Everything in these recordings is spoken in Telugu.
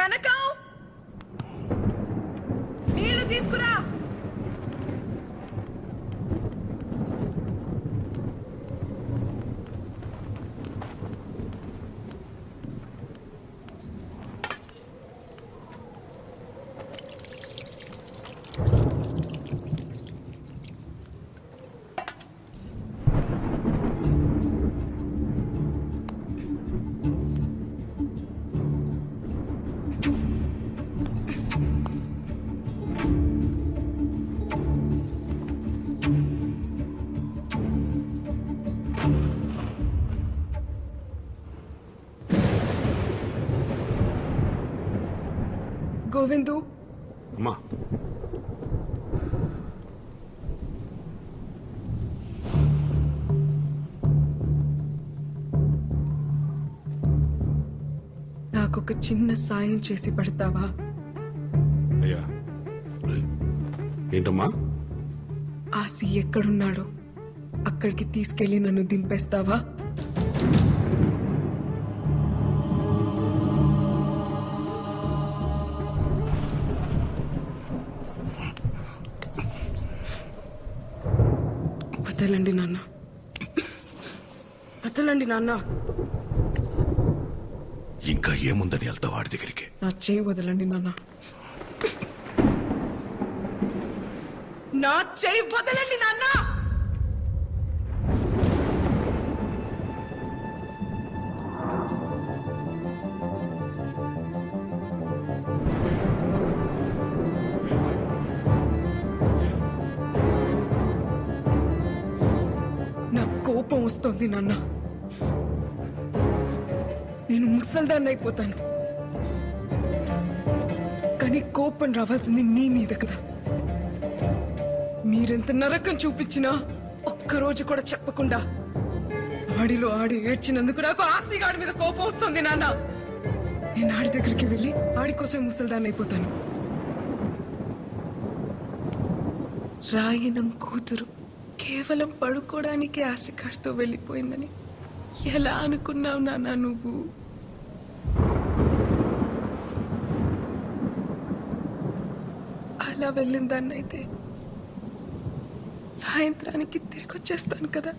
కనకం నీళ్లు తీసుకురా. గోవిందు అమ్మా, నాకొక చిన్న సాయం చేసి పడతావా? అయ్యా ఏంటమ్మా? ఆసి ఎక్కడున్నాడో అక్కడికి తీసుకెళ్లి నన్ను దింపేస్తావా? వదలండి నాన్న, వదలండి నాన్న. ఇంకా ఏముందని వెళ్తా వాడి దగ్గరికి? నా చేయి వదలండి నాన్న, నా చేయి వదలండి నాన్న. కోపం వస్తోంది నాన్న. నేను ముసల్దాన్ని అయిపోతాను, కానీ కోపం రావాల్సింది నీ మీద కదా. మీరెంత నరకం చూపించినా ఒక్కరోజు కూడా చెప్పకుండా ఆడిలో ఆడి ఏడ్చినందుకు నాకు ఆసిగాడి మీద కోపం వస్తుంది నాన్న. నేను ఆడి దగ్గరికి వెళ్ళి ఆడి కోసం ముసల్దాన్ని అయిపోతాను. రాయనం కూతురు కేవలం పడుకోవడానికి ఆశకాడితో వెళ్ళిపోయిందని ఎలా అనుకున్నావు నాన్న నువ్వు? అలా వెళ్ళిందాన్నైతే సాయంత్రానికి తిరిగి వచ్చేస్తాను కదా.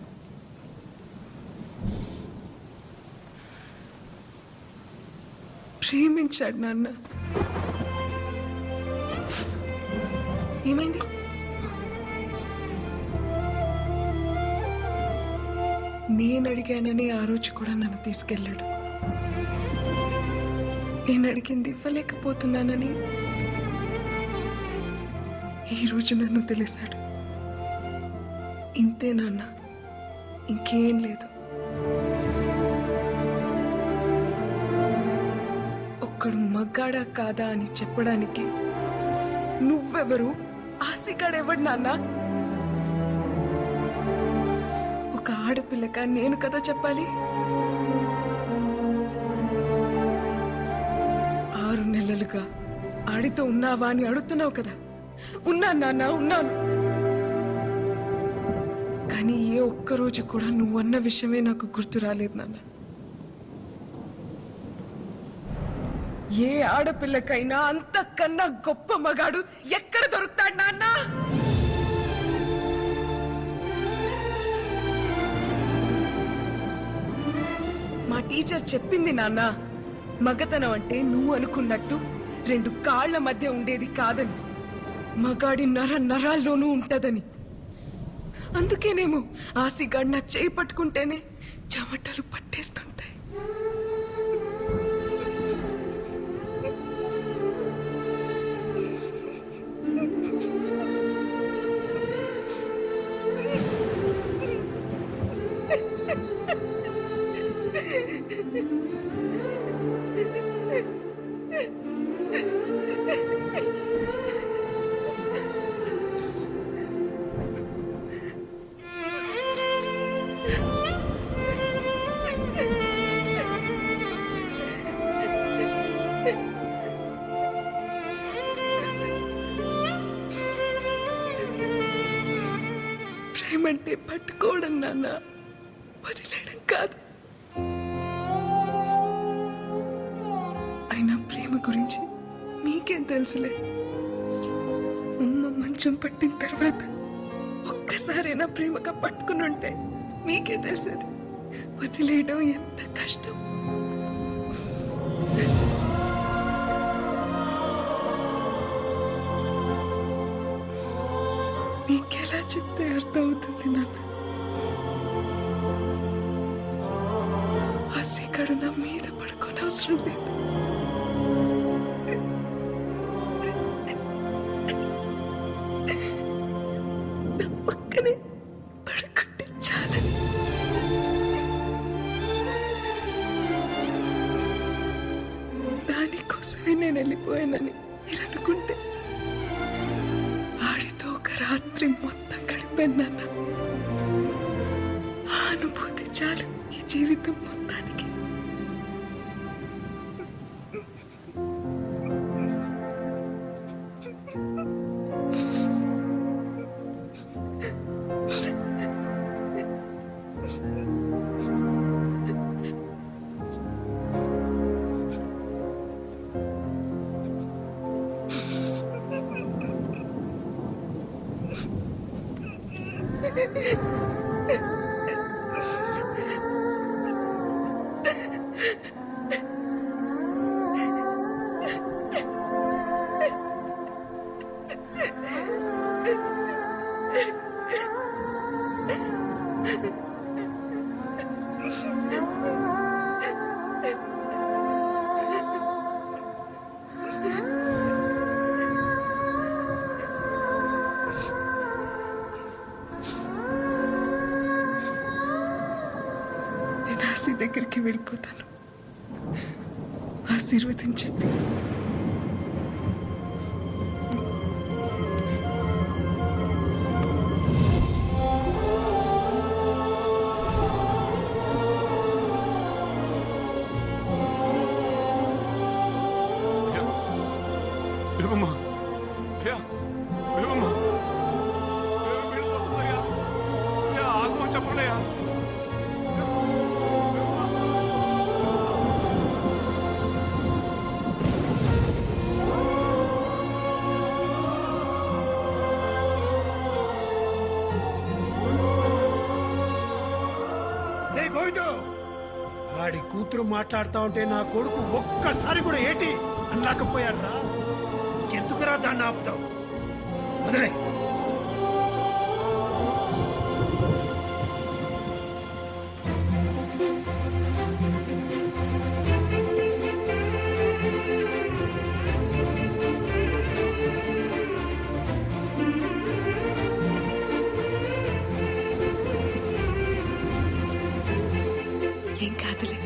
ప్రేమించాడు నాన్న. ఏమైంది? నేను అడిగానని ఆ రోజు కూడా నన్ను తీసుకెళ్ళాడు. నేను అడిగింది ఇవ్వలేకపోతున్నానని ఈ రోజు నన్ను తెలిసాడు. ఇంతే నాన్న, ఇంకేం లేదు. ఒక్కడు మగ్గాడా కాదా అని చెప్పడానికి నువ్వెవరు? ఆశగాడెవడు నాన్న? ఒక ఆడపిల్లక నేను కదా చెప్పాలి. 6 నెలలుగా ఆడితో ఉన్నావా అని అడుగుతున్నావు కదా. ఉన్నాను నాన్న, ఉన్నాను. కానీ ఏ ఒక్కరోజు కూడా నువ్వన్న విషయమే నాకు గుర్తు రాలేదు నాన్న. ఏ ఆడపిల్లకైనా అంతకన్నా గొప్ప మగాడు ఎక్కడ దొరుకుతాడు నాన్న? మా టీచర్ చెప్పింది నాన్న, మగతనం అంటే నువ్వు అనుకున్నట్టు 2 కాళ్ల మధ్య ఉండేది కాదని, మగాడి నరాల్లోనూ ఉంటదని. అందుకేనేమో ఆసిగాడు నా చేయి పట్టుకుంటేనే చెమటలు పట్టేస్తుంటాయి. ప్రేమంటే పట్టుకోవడం నాన్న, వదిలేయడం కాదు. ఐ నా ప్రేమ గురించి మీకేం తెలుసులే. అమ్మ మంచం పట్టిన తర్వాత ఒక్కసారి నా ప్రేమగా పట్టుకుని ఉంటే మీకే తెలిసేది వదిలేయడం ఎంత కష్టం. మీకెలా చెప్తే అర్థం అవుతుంది నాన్న. ఆ సిగడు నా మీద పడుకోని అవసరం లేదు. నా పక్కనే పడుకుంటే చాలని. దానికోసమే నేను వెళ్ళిపోయానని మీరు అనుకుంటే ఆడితో ఒక రాత్రి మొత్తం గడిపానన్న ఆ అనుభూతి చాలు ఈ జీవితం మొత్తానికి. నేను ఆశీ దగ్గరికి వెళ్ళిపోతాను. ఆశీర్వదించండి. విలువమ్మా అయ్యా, విలువమ్మా వెళ్ళిపోతుందయ్యా. అయ్యా, ఆగమని చెప్పండి అయ్యా. ఆడి కూతురు మాట్లాడుతా ఉంటే నా కొడుకు ఒక్కసారి కూడా ఏటి అనలేకపోయారా? ఎందుకురా దాన్ని ఆపుతావు? వదిలే. ఏం కాదులే.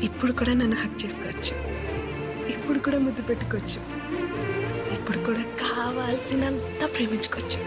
ఇప్పుడు కూడా నన్ను హక్ చేసుకోవచ్చు. ఇప్పుడు కూడా ముద్దు పెట్టుకోవచ్చు. ఇప్పుడు కూడా కావాల్సినంత ప్రేమించుకోవచ్చు.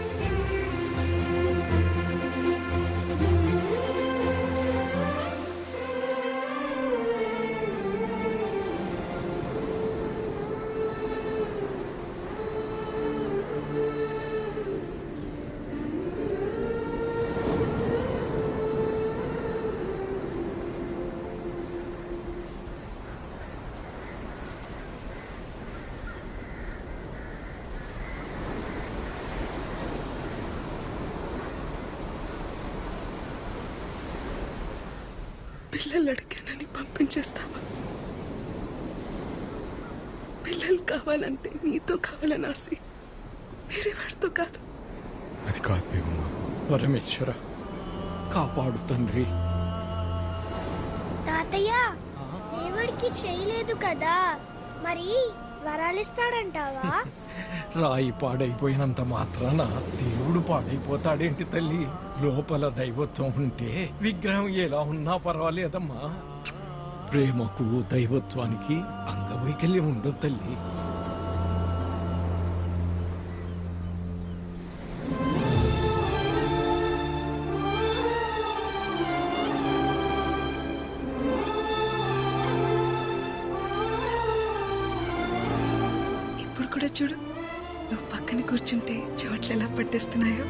పిల్లలు అడిగానని పంపించేస్తావా? పిల్లలు కావాలంటే నీతో కావాలని ఆశి, వేరే వాడితో కాదు. అది కాదు దేవమ్మా. పరమేశ్వర కాపాడు తండ్రి. తాతయ్య, దేవుడికి చేయలేదు కదా, మరి వరాలిస్తాడంటావా? రాయి పాడైపోయినంత మాత్రాన దేవుడు పాడైపోతాడేంటి తల్లి? లోపల దైవత్వం ఉంటే విగ్రహం ఎలా ఉన్నా పర్వాలేదమ్మా. ప్రేమకు దైవత్వానికి అంగవైకల్యం ఉండదు తల్లి. ఇప్పుడు కూడా చూడు, నువ్వు పక్కన కూర్చుంటే చెవట్లు ఎలా పట్టేస్తున్నాయో.